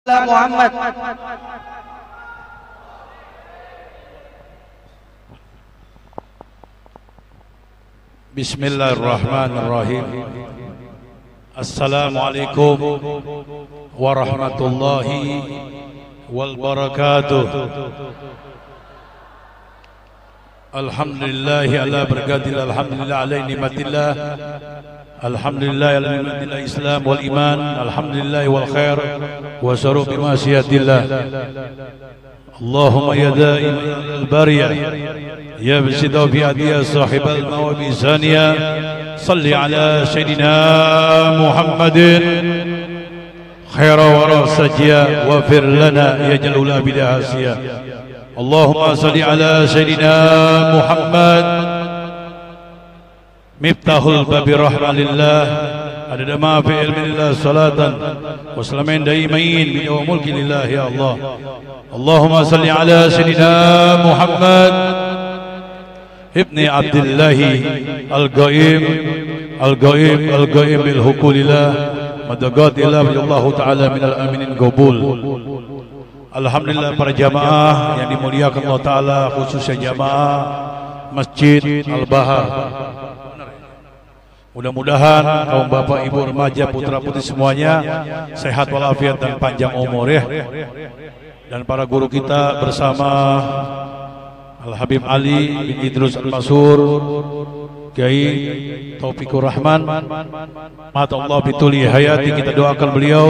Muhammad. Bismillahirrahmanirrahim. Assalamualaikum warahmatullahi wabarakatuh. Alhamdulillahi ala berkatil, alhamdulillah ala ni'matillah, alhamdulillah ala ni'matillah Islam wal iman, alhamdulillah wal khair wa saru bimasyiatillah. Allahumma ya da'im al-bariyah ya bisida fi adiyah sahib al-mawabi zaniyah, salli ala sayyidina Muhammadin khaira wa rasajiyah wa fir lana ya jalula bidahasiyah. Allahumma salli ala sayyidina Muhammad miftahul babi rahmanillah adada ma fi ilminillah salatan wa salamin daimain min wa mulki lillah ya Allah. Allahumma salli ala sayyidina Muhammad ibni Abdillahi al-Ghaib bil hukulillah madagatillah billahu ta'ala minal aminin qabul. Alhamdulillah para jamaah yang dimuliakan Allah Ta'ala, khususnya jamaah Masjid Al-Bahar. Mudah-mudahan kaum bapak, ibu, remaja, putra putri semuanya sehat walafiat dan panjang umur ya. Dan para guru kita bersama Al-Habib Ali bin Idrus Al-Masur, Kiai Taufikur Rahman, mata Allah bituli hayati, kita doakan beliau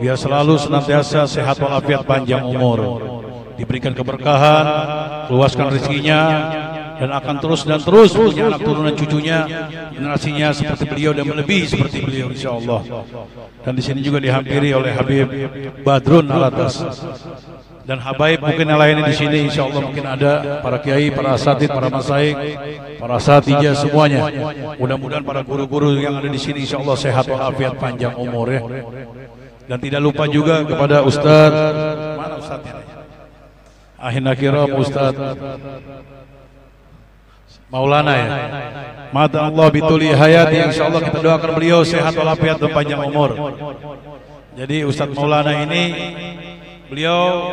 biar selalu senantiasa sehat walafiat panjang umur, diberikan keberkahan, luaskan rezekinya, dan akan terus punya anak turunan cucunya, generasinya seperti beliau dan melebihi seperti beliau insyaallah. Dan di sini juga dihampiri oleh Habib Badrun Alatas dan habaib mungkin yang lainnya di sini insyaallah, mungkin ada para kiai, para asatid, para masaik, para asatijah semuanya. Mudah-mudahan para guru-guru yang ada di sini insyaallah sehat walafiat panjang umur ya. Dan tidak lupa juga kepada Ustaz, mana Ustaznya? Akhirna kiram Ustaz Maulana ya. Mata Allah bituli hayati, insyaallah kita doakan beliau sehat walafiat dan panjang umur. Jadi Ustaz Maulana ini beliau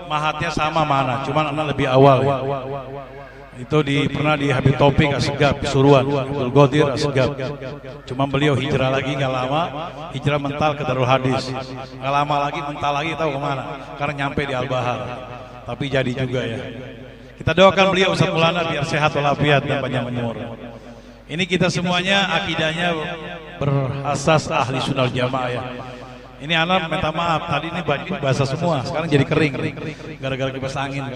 mahatnya sama mana, cuman anak lebih awal ya. Itu pernah di Habib Taufik Asegab Suruhan, Abdul Qadir Asegab. Cuma beliau hijrah lagi nggak lama, hijrah mental ke Darul Hadis. Nggak lama lagi mental lagi, tahu kemana? Karena nyampe di Al-Bahar. Tapi jadi juga ya. Kita doakan beliau Ustaz Maulana biar sehat walafiat dan panjang umur. Ini kita semuanya akidahnya berasas ahli sunnah jamaah ya. Ini anak minta maaf, tadi ini baju basah semua, sekarang jadi kering gara-gara kipas angin.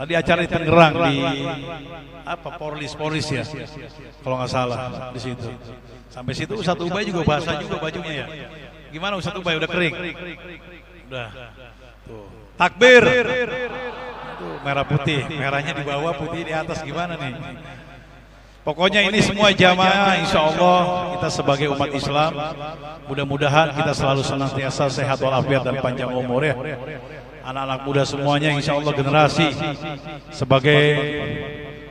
Tadi acara di Tangerang di apa Polis ya, kalau nggak salah di situ. Sampai situ Ustadz Ubay juga basah juga bajunya ya. Gimana Ustadz Ubay, udah kering? Udah. Tuh. Takbir. Tuh, merah putih, merahnya di bawah, putih di atas, gimana nih? Pokoknya ini semua jamaah insya Allah kita sebagai umat Islam mudah-mudahan kita selalu senantiasa sehat walafiat dan panjang umur ya. Anak-anak muda semuanya insya Allah generasi sebagai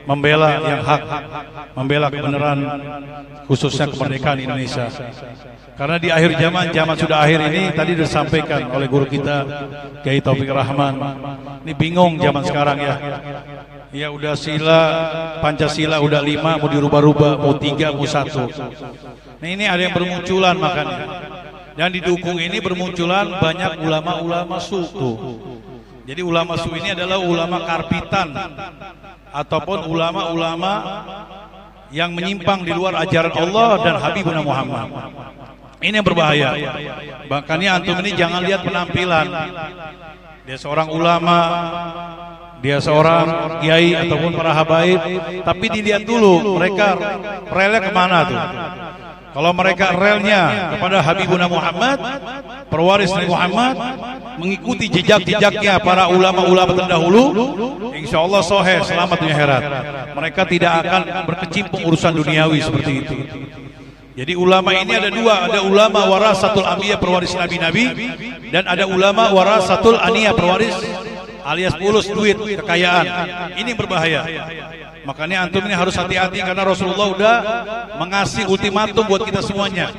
membela yang hak, membela kebenaran khususnya kemerdekaan Indonesia. Karena di akhir zaman sudah akhir ini tadi disampaikan oleh guru kita Kiai Taufik Rahman. Ini bingung zaman sekarang ya. Ya udah Pancasila udah 5 mau dirubah-rubah, mau 3 mau 1. Nah ini ada yang bermunculan makanya. Dan didukung ini bermunculan banyak ulama-ulama suku. Jadi ulama suku ini adalah ulama karbitan ataupun ulama-ulama yang menyimpang di luar ajaran Allah dan Habibuna Muhammad. Ini yang berbahaya. Makanya antum ini jangan lihat penampilan. Dia seorang ulama, dia seorang kiai ataupun para habaib, tapi dilihat dulu mereka relnya kemana tuh. Kalau mereka relnya kepada Habibuna Muhammad, pewaris Nabi Muhammad, mengikuti jejak-jejaknya para ulama-ulama terdahulu, insya Allah soheh, selamat dunia akhirat. Mereka tidak akan berkecimpung urusan duniawi seperti itu. Jadi ulama ini ada dua, ada ulama warasatul anbiya, pewaris nabi-nabi, dan ada ulama warasatul aniyah, pewaris alias fulus, duit, kekayaan. Ini berbahaya. Makanya antum ini harus hati-hati karena Rasulullah udah mengasih ultimatum buat kita semuanya.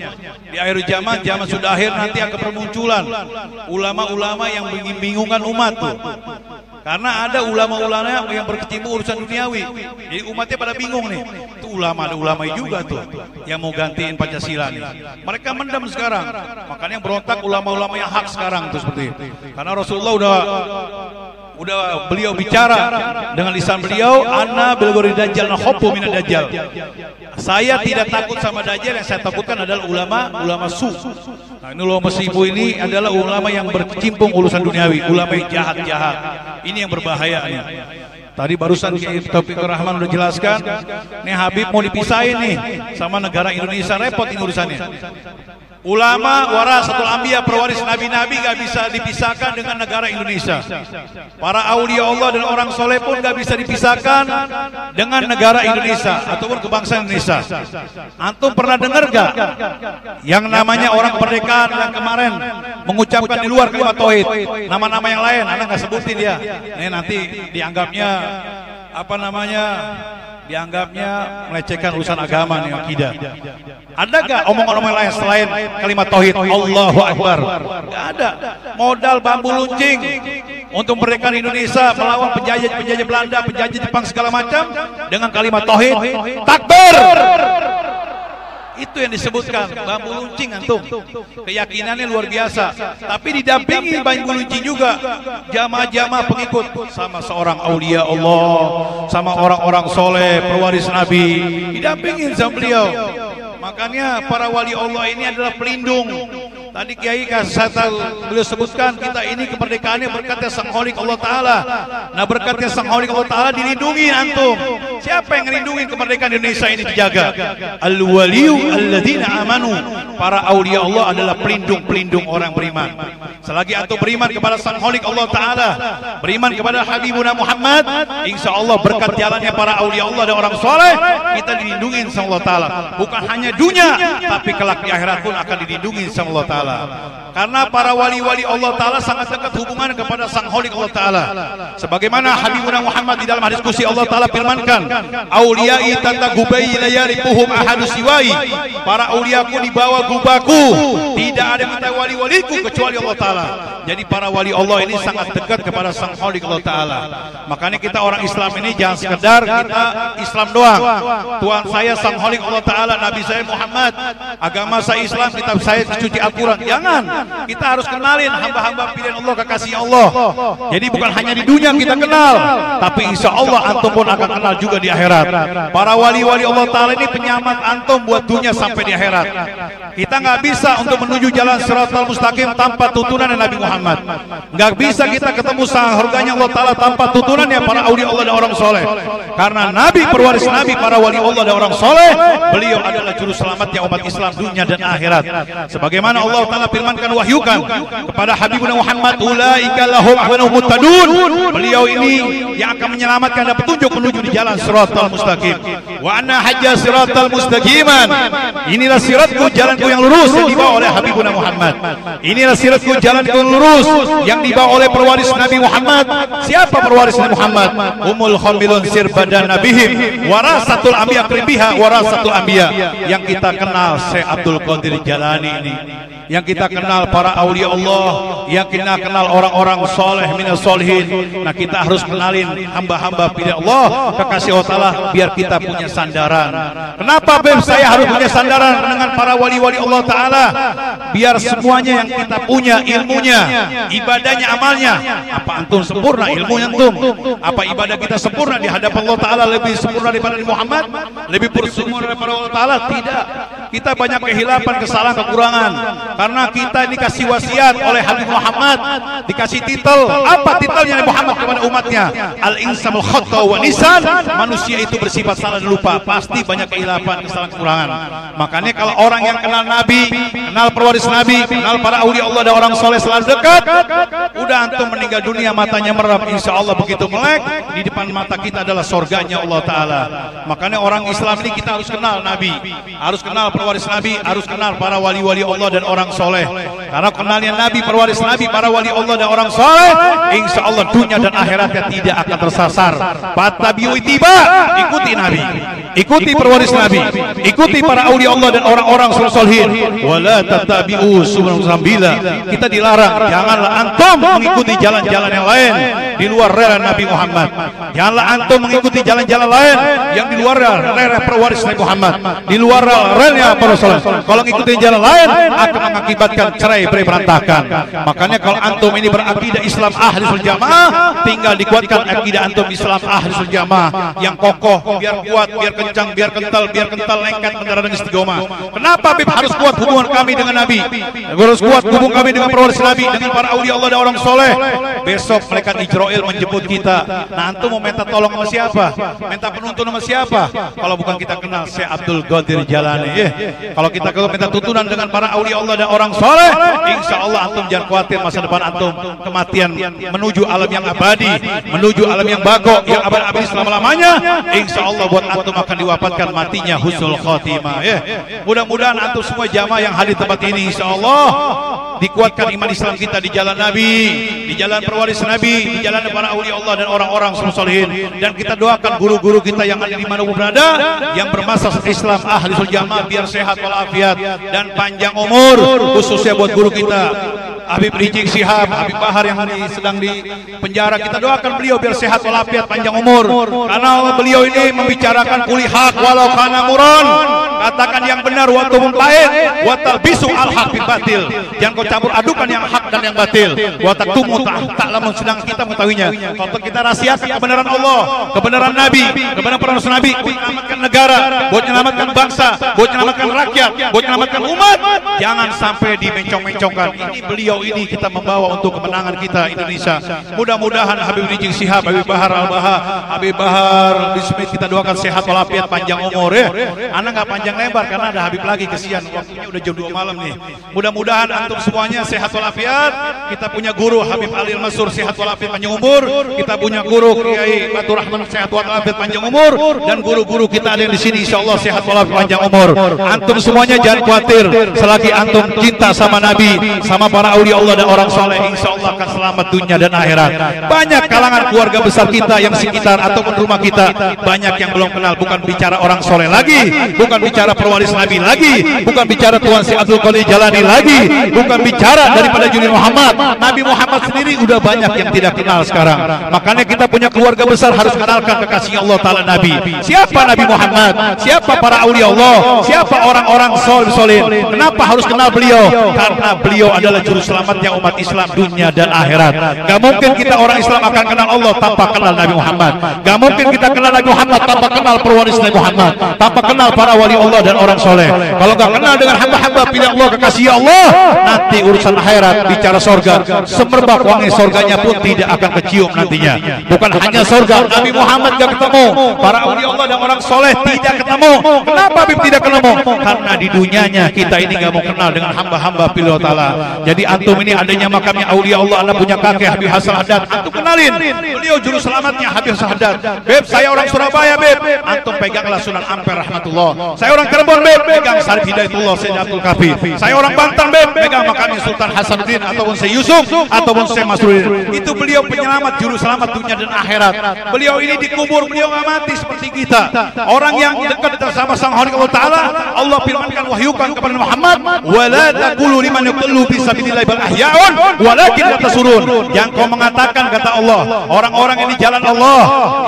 Di akhir zaman sudah akhir, nanti akan bermunculan ulama-ulama yang membingungkan umat tuh. Karena ada ulama-ulama yang berkecimpung urusan duniawi. Jadi umatnya pada bingung nih. Itu ulama, ada ulama juga tuh yang mau gantiin Pancasila nih. Mereka mendam sekarang. Makanya berontak ulama-ulama yang hak sekarang tuh seperti itu. Karena Rasulullah udah beliau bicara dengan lisan beliau, anna bil ghori dajjal nakhafu min dajjal. Saya tidak takut sama dajjal, yang saya takutkan adalah ulama su. Nah, ini ulama ibu ini adalah ulama yang berkecimpung urusan duniawi, ulama yang jahat-jahat. Ini yang berbahaya nih. Tadi barusan Kiai Taufikur Rahman udah jelaskan, nih Habib mau dipisahin nih sama negara Indonesia, repot ini urusannya. Ulama warasatul anbiya, pewaris nabi-nabi, gak bisa dipisahkan dengan negara Indonesia. Para aulia Allah dan orang soleh pun gak bisa dipisahkan dengan negara Indonesia ataupun kebangsaan Indonesia. Antum pernah dengar gak yang namanya orang kemerdekaan yang kemarin mengucapkan di luar kalimat tauhid, nama-nama yang lain, anak gak sebutin ya. Ini nanti dianggapnya apa namanya? Dianggapnya melecehkan urusan agama nih, akidah. Ada gak omong-omong lain selain kalimat tauhid Allahu Akbar? Gak ada. Modal bambu luncing untuk memerdekakan Indonesia melawan penjajah Belanda, penjajah Jepang segala macam dengan kalimat tauhid takbir. Itu yang disebutkan bambu luncing antum. Keyakinannya luar biasa. Tapi didampingi bambu luncing juga jamaah-jamaah pengikut sama seorang aulia Allah, sama orang-orang soleh, pewaris Nabi, didampingin sama beliau. Makanya para wali Allah ini adalah pelindung. Tadi Kiai Kasata beliau sebutkan kita ini kemerdekaannya berkatnya Sang Khalik Allah Ta'ala. Nah berkatnya Sang Khalik Allah Ta'ala dilindungi antum. Siapa yang ngelindungin kemerdekaan Indonesia ini dijaga? Al-waliyu alladzina amanu. Para aulia Allah adalah pelindung-pelindung orang beriman. Selagi antum beriman kepada Sang Khalik Allah Ta'ala, beriman kepada Habibuna Muhammad, insya Allah berkat jalannya para aulia Allah dan orang soleh, kita dilindungi sama Allah Ta'ala. Bukan hanya dunia, tapi kelak di akhirat pun akan dilindungi sama Allah Ta'ala. Karena para wali-wali Allah Ta'ala sangat dekat hubungan kepada Sang Khalik Allah Ta'ala. Sebagaimana Habibuna Muhammad di dalam hadis qudsi Allah Ta'ala firmankan, auliyai tata gubai layaripuhum ahadus siwai. Para auliaku di bawah gubaku, tidak ada yang mengetahui wali-waliku kecuali Allah Ta'ala. Jadi para wali Allah ini sangat dekat kepada Sang Khalik Allah Ta'ala. Makanya kita orang Islam ini jangan sekedar kita Islam doang. Tuhan saya Sang Khalik Allah Ta'ala, Nabi saya Muhammad, agama saya Islam, kitab saya suci Al-Quran. Jangan, kita harus kenalin hamba-hamba pilihan Allah, kekasih Allah. Jadi bukan hanya di dunia kita kenal, tapi insya Allah antum pun akan kenal juga di akhirat. Para wali-wali Allah Ta'ala ini penyelamat antum buat dunia sampai di akhirat. Kita nggak bisa untuk menuju jalan Shiratal Mustaqim tanpa tuntunan Nabi Muhammad. Nggak bisa kita ketemu surganya Allah Ta'ala tanpa tuntunannya para aulia Allah dan orang soleh. Karena Nabi, perwaris Nabi, para wali Allah dan orang soleh, beliau adalah juru selamatnya umat Islam dunia dan akhirat. Sebagaimana Allah Ta'ala firmankan, wahyukan kepada Habibuna Muhammad, ulaika lahum ahwanuhum muttadun. Beliau ini yang akan menyelamatkan dan petunjuk menuju di jalan Shiratal Mustaqim. Wa anna hajja Shiratal Mustaqiman. Inilah siratku, jalanku yang lurus yang dibawa oleh Habibuna Muhammad. Inilah siratku, jalanku yang lurus yang dibawa oleh perwaris Nabi Muhammad. Siapa perwaris Nabi Muhammad? Umul khamilun sirbadan nabihim warasatul anbiya kribiha warasatul anbiya. Yang kita kenal Syekh Abdul Qadir Jalani ini, yang kita kenal para aulia Allah, yang kita kenal orang-orang soleh minas solihin. Nah kita harus kenalin hamba-hamba pilihan Allah, kekasih Allah Ta'ala, biar kita punya sandaran. Kenapa Beb saya harus punya sandaran dengan para wali-wali Allah Ta'ala? Biar semuanya yang kita punya, ilmunya, ibadahnya, amalnya, apa antum sempurna ilmunya antum? Apa ibadah kita sempurna di hadapan Allah Ta'ala lebih sempurna daripada Muhammad? Lebih bersempurna daripada Allah Ta'ala? Tidak. Kita banyak kehilapan, kesalahan, kekurangan. Karena kita ini kasih wasiat oleh Habib Muhammad, dikasih titel. Apa titelnya Muhammad kepada umatnya? Al-insamul khata wa nisan. Manusia itu bersifat salah dan lupa. Pasti banyak kehilapan, kesalahan, kekurangan. Makanya kalau orang yang kenal Nabi, kenal perwaris Nabi, kenal para aulia Allah dan orang soleh selalu dekat, udah antum meninggal dunia matanya merem, insya Allah begitu melek, di depan mata kita adalah surganya Allah Ta'ala. Makanya orang Islam ini kita harus kenal Nabi, harus kenal pewaris Nabi harus kenal para wali-wali Allah dan orang soleh. Karena kenalnya Nabi, pewaris Nabi, para wali Allah dan orang soleh, insya Allah dunia dan akhiratnya tidak akan tersasar. Fattabi'u tiba, ikuti Nabi, ikuti pewaris Nabi, ikuti para aulia Allah dan orang-orang solihin. Wala tattabi'u subula. Kita dilarang, janganlah antum mengikuti jalan-jalan yang lain di luar rela Nabi Muhammad. Janganlah antum mengikuti jalan-jalan lain yang di luar rela pewaris Nabi Muhammad, di luar relnya para soleh. Kalau ngikutin jalan lain akan mengakibatkan cerai berantakan. Makanya kalau antum ini berakidah Islam Ahlus Jamaah, tinggal dikuatkan akidah antum Islam Ahlus Jamaah yang kokoh, biar kuat, biar kencang, biar kental, lengket, benar dan istiqomah. Kenapa Bib harus kuat hubungan kami dengan Nabi? Harus kuat hubungan kami dengan pewaris Nabi, dengan para aulia Allah dan orang soleh. Besok malaikat Israil menjemput kita. Nah, antum mau minta tolong sama siapa? Minta penuntun sama siapa? Kalau bukan kita kenal Syekh Abdul Qadir Jalani. Kalau kita minta tuntunan dengan para aulia Allah dan orang soleh, insya Allah antum jangan khawatir masa depan antum kematian menuju alam yang abadi, menuju alam yang bako, yang abadi selama-lamanya. Insya Allah buat antum akan diwafatkan matinya husnul khotimah. Mudah-mudahan antum semua jamaah yang hadir tempat ini insya Allah dikuatkan iman Islam kita di jalan Nabi, di jalan pewaris Nabi, di jalan para aulia Allah dan orang-orang solihin. Dan kita doakan guru-guru kita yang ada di mana berada, yang bermasas Islam Ahlul Jamaah biar sehat walafiat dan panjang umur, khususnya buat guru kita Habib Rizik Syihab, Habib Bahar yang sedang di penjara. Kita doakan beliau biar sehat walafiat, panjang umur, karena beliau ini membicarakan kuli hak walau kana muron. Katakan yang benar wa tumum lain wa talbisu al haq bil batil. Jangan kau campur adukan yang hak dan yang batil. Wa taktumu ta'lamun, sedang kita mengetahuinya. Kalau kita rahasiakan kebenaran Allah, kebenaran Nabi, kebenaran para rasul Nabi, buat menyelamatkan negara, buat menyelamatkan bangsa, buat menyelamatkan rakyat, buat menyelamatkan umat, jangan sampai dimencong-mencongkan. Ini beliau ini kita membawa untuk kemenangan kita Indonesia. Mudah-mudahan Habib Rizik Syihab, Habib Bahar Al-Baha, Habib Bahar Bismillah, kita doakan sehat walafiat, panjang umur ya. Anak nggak panjang lebar karena ada Habib lagi, kesian waktunya udah jam 2 malam nih. Mudah-mudahan antum semuanya sehat walafiat. Kita punya guru Habib Ali Al-Mansur, sehat walafiat, panjang umur. Kita punya guru Kiai Batu Rahman, sehat walafiat, panjang umur. Dan guru-guru kita ada yang di sini insyaallah sehat walafiat, panjang umur. Antum semuanya jangan khawatir, selagi antum cinta sama Nabi, sama para aulia Allah dan orang soleh, insyaallah akan selamat dunia dan akhirat. Banyak kalangan keluarga besar kita yang sekitar ataupun rumah kita, banyak yang belum kenal. Bukan bicara orang soleh lagi, bukan bicara perwaris Nabi lagi, bukan bicara Tuan Syekh Abdul Qadir Jalani lagi, bukan bicara daripada Junid Muhammad. Nabi Muhammad sendiri udah banyak yang tidak kenal sekarang. Makanya kita punya keluarga besar harus kenalkan kekasih Allah Ta'ala Nabi. Siapa Nabi Muhammad? Siapa para aulia Allah? Siapa orang-orang soleh? Kenapa harus kenal beliau? Karena beliau adalah juru selamatnya umat Islam dunia dan akhirat. Gak mungkin kita orang Islam akan kenal Allah tanpa kenal Nabi Muhammad. Gak mungkin kita kenal Nabi Muhammad tanpa kenal pewaris Nabi Muhammad, tanpa kenal para wali Allah dan orang soleh. Kalau gak kenal dengan hamba-hamba pilih Allah, kekasih Allah, nanti urusan akhirat bicara sorga, semerbak wangi sorganya pun tidak akan kecium nantinya. Bukan hanya sorga, Nabi Muhammad gak ketemu, para wali Allah dan orang soleh tidak ketemu. Kenapa Habib tidak ketemu? Karena di dunianya kita ini gak mau kenal dengan hamba-hamba pilih Allah Ta'ala. Jadi antum ini adanya makamnya aulia Allah, anda punya kakek Habib Hasan Haddad, antum kenalin beliau juru selamatnya Habib Hasan Haddad. Beb, saya orang Surabaya Beb, antum peganglah Sunan Ampel rahmatullah. Saya orang Cirebon Beb, pegang Syarif Hidayatullah Sayyid Abdul Kafi. Saya orang Banten Beb, pegang makamnya Sultan Hasanuddin ataupun Syekh Yusuf ataupun Syekh Masrudin. Itu beliau penyelamat, juru selamat dunia dan akhirat. Beliau ini dikubur, beliau nggak mati seperti kita. Orang yang dekat sama Sang Allah Ta'ala, Allah firmankan, wahyukan kepada Muhammad, wala taqulu liman yuqallu fi sabilillah bal ahya'un walakin la tasurun. Jangan kau mengatakan, kata Allah, orang-orang yang di jalan Allah,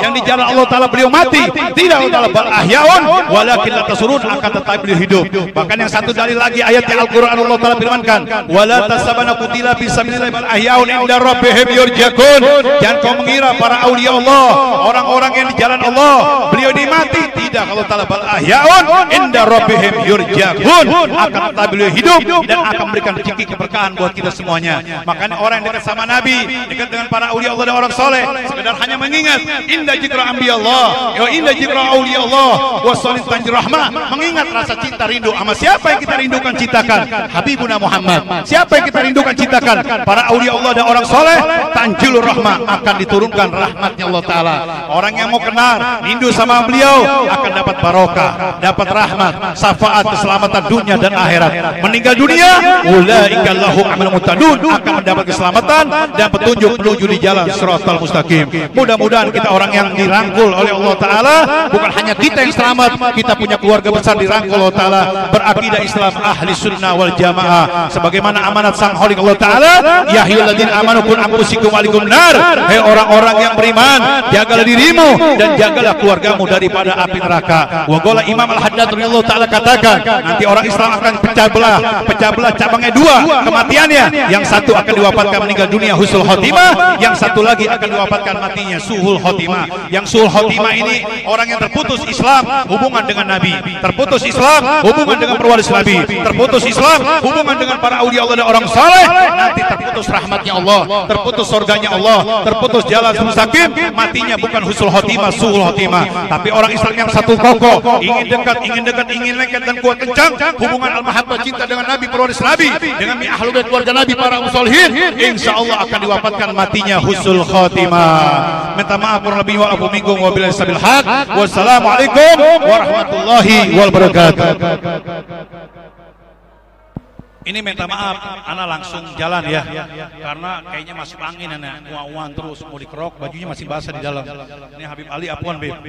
yang di jalan Allah Ta'ala beliau mati. Tidak, Allah bal ahya'un walakin la tasurun, akan tetap beliau hidup. Bahkan yang satu dalil lagi ayat Al-Qur'an Allah Ta'ala firmankan, wala tasabana qutila fi sabilillah bal ahya'un inda rabbihim yurzaqun. Jangan kau mengira para aulia Allah, orang-orang yang di jalan Allah beliau dimati. Tidak, kalau Ta'ala bal ahya'un inda rabbihim yurzaqun, akan tetap beliau hidup dan akan memberikan rezeki keberkahan buat buat kita semuanya. Makanya orang yang dekat sama Nabi, dekat dengan para aulia Allah dan orang soleh, sekedar hanya mengingat inda jikra ambi Allah, inda jikra aulia Allah, wasolin tanjir rahmah, mengingat rasa cinta rindu sama siapa yang kita rindukan cintakan? Habibuna Muhammad. Siapa yang kita rindukan cintakan? Para aulia Allah dan orang soleh, tanjilur rahmah, akan diturunkan rahmatnya Allah Ta'ala. Orang yang mau kenal, rindu sama beliau, akan dapat barokah, dapat rahmat, syafaat, keselamatan dunia dan akhirat. Meninggal dunia, ulaika lahum amal mutadun, akan mendapat keselamatan dan petunjuk menuju di jalan Shiratal Mustaqim. Mudah-mudahan kita orang yang dirangkul oleh Allah Ta'ala, bukan hanya kita yang selamat, kita punya keluarga besar dirangkul Allah Ta'ala, berakidah Islam ahli sunnah wal jamaah, sebagaimana amanat sang Khalik Allah Ta'ala, ya ayyuhalladzina amanu qu anfusakum wa ahlikum nar. Hei orang-orang yang beriman, jagalah dirimu dan jagalah keluargamu daripada api neraka. Wa qala Imam Al-Haddad radhiyallahu ta'ala katakan, nanti orang Islam akan pecah belah cabangnya dua kematiannya. Yang satu akan diwafatkan meninggal dunia husnul khotimah, yang satu lagi akan diwafatkan matinya suhul khotimah. Yang suhul khotimah ini orang yang terputus Islam hubungan dengan Nabi, terputus Islam hubungan dengan perwaris Nabi, terputus Islam hubungan dengan para aulia Allah dan orang saleh, nanti terputus rahmatnya Allah, terputus surganya Allah, terputus jalan mustaqim, matinya bukan husnul khotimah, suhul khotimah. Tapi orang Islam yang satu kokoh, ingin dekat, ingin lengket dan kuat kencang hubungan al-mahabbah cinta dengan Nabi, perwaris Nabi, dengan ahlul bait keluarga Nabi, para musolihin, insyaallah akan diwafatkan matinya husnul khotimah. Minta maaf kurang lebih wa afu minkum wa billahi sabil haq. Wassalamualaikum warahmatullahi wabarakatuh. Ini minta maaf, ana langsung jalan ya, karena kayaknya masuk angin, ana uang terus mau dikerok, bajunya masih basah di dalam. Ini Habib Ali Apwan, Beb.